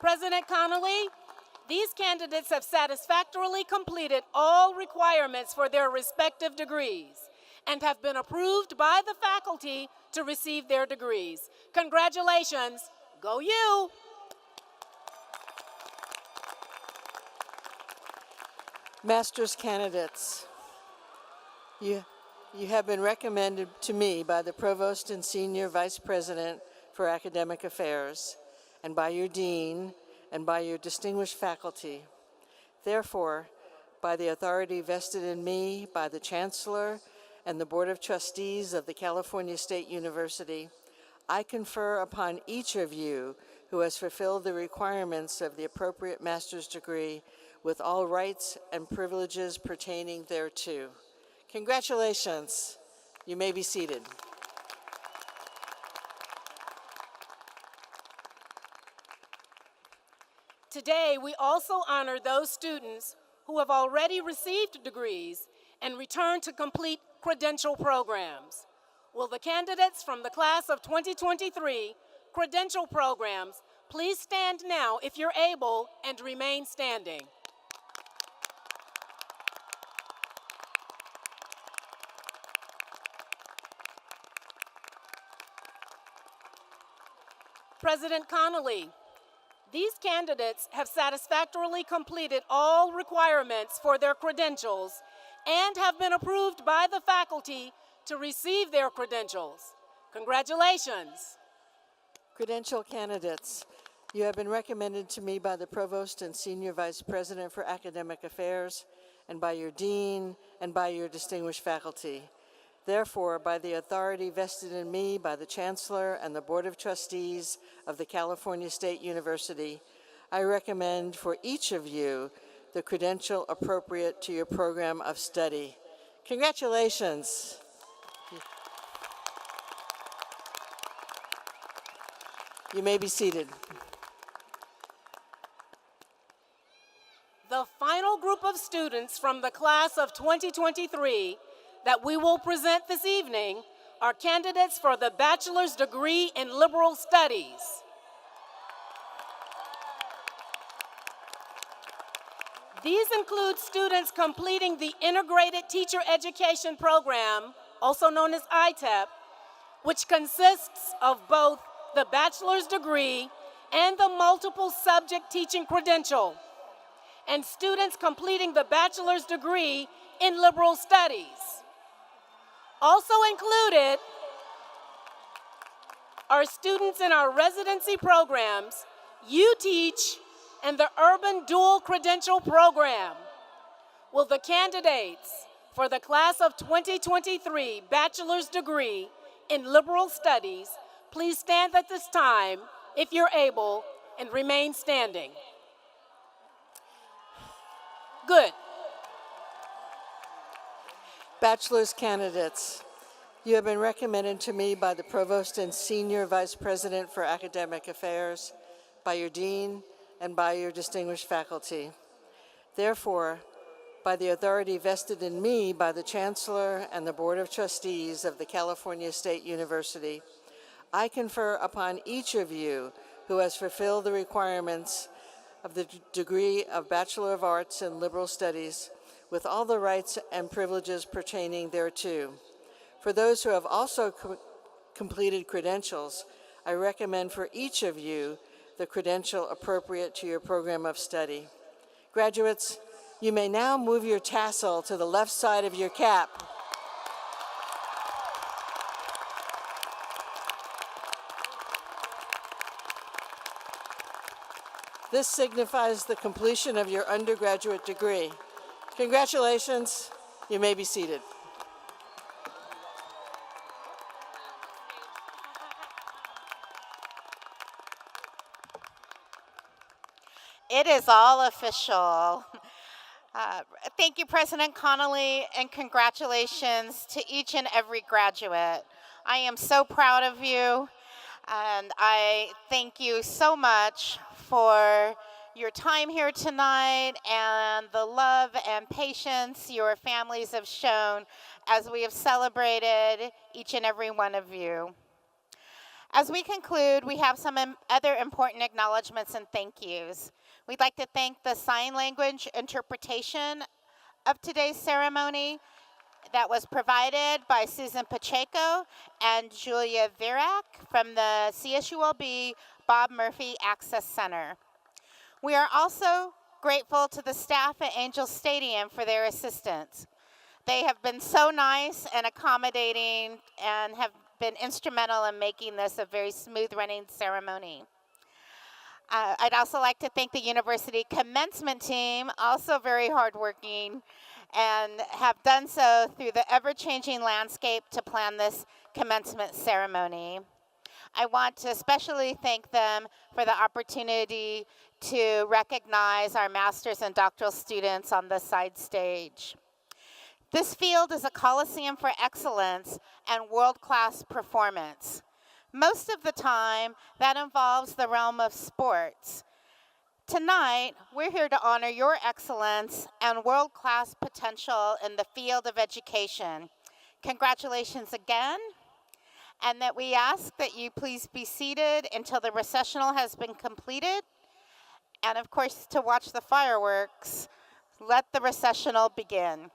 President Connolly, these candidates have satisfactorily completed all requirements for their respective degrees and have been approved by the faculty to receive their degrees. Congratulations, go you! Master's candidates, you have been recommended to me by the Provost and Senior Vice President for Academic Affairs, and by your Dean, and by your distinguished faculty. Therefore, by the authority vested in me by the Chancellor and the Board of Trustees of the California State University, I confer upon each of you who has fulfilled the requirements of the appropriate master's degree with all rights and privileges pertaining thereto. Congratulations. You may be seated. Today, we also honor those students who have already received degrees and returned to complete credential programs. Will the candidates from the class of 2023 credential programs please stand now if you're able and remain standing? President Connolly, these candidates have satisfactorily completed all requirements for their credentials and have been approved by the faculty to receive their credentials. Congratulations. Credential candidates, you have been recommended to me by the Provost and Senior Vice President for Academic Affairs, and by your Dean, and by your distinguished faculty. Therefore, by the authority vested in me by the Chancellor and the Board of Trustees of the California State University, I recommend for each of you the credential appropriate to your program of study. Congratulations. You may be seated. The final group of students from the class of 2023 that we will present this evening are candidates for the bachelor's degree in liberal studies. These include students completing the Integrated Teacher Education Program, also known as ITEP, which consists of both the bachelor's degree and the multiple subject teaching credential, and students completing the bachelor's degree in liberal studies. Also included are students in our residency programs, You Teach, and the Urban Dual Credential Program. Will the candidates for the class of 2023 bachelor's degree in liberal studies please stand at this time if you're able and remain standing? Good. Bachelor's candidates, you have been recommended to me by the Provost and Senior Vice President for Academic Affairs, by your Dean, and by your distinguished faculty. Therefore, by the authority vested in me by the Chancellor and the Board of Trustees of the California State University, I confer upon each of you who has fulfilled the requirements of the degree of Bachelor of Arts in Liberal Studies with all the rights and privileges pertaining thereto. For those who have also completed credentials, I recommend for each of you the credential appropriate to your program of study. Graduates, you may now move your tassel to the left side of your cap. This signifies the completion of your undergraduate degree. Congratulations. You may be seated. It is all official. Thank you, President Connolly, and congratulations to each and every graduate. I am so proud of you, and I thank you so much for your time here tonight and the love and patience your families have shown as we have celebrated each and every one of you. As we conclude, we have some other important acknowledgments and thank yous. We'd like to thank the sign language interpretation of today's ceremony that was provided by Susan Pacheco and Julia Virak from the CSULB Bob Murphy Access Center. We are also grateful to the staff at Angel Stadium for their assistance. They have been so nice and accommodating and have been instrumental in making this a very smooth running ceremony. I'd also like to thank the university commencement team, also very hardworking, and have done so through the ever-changing landscape to plan this commencement ceremony. I want to especially thank them for the opportunity to recognize our master's and doctoral students on the side stage. This field is a coliseum for excellence and world-class performance. Most of the time, that involves the realm of sports. Tonight, we're here to honor your excellence and world-class potential in the field of education. Congratulations again, and that we ask that you please be seated until the recessional has been completed. And of course, to watch the fireworks, let the recessional begin.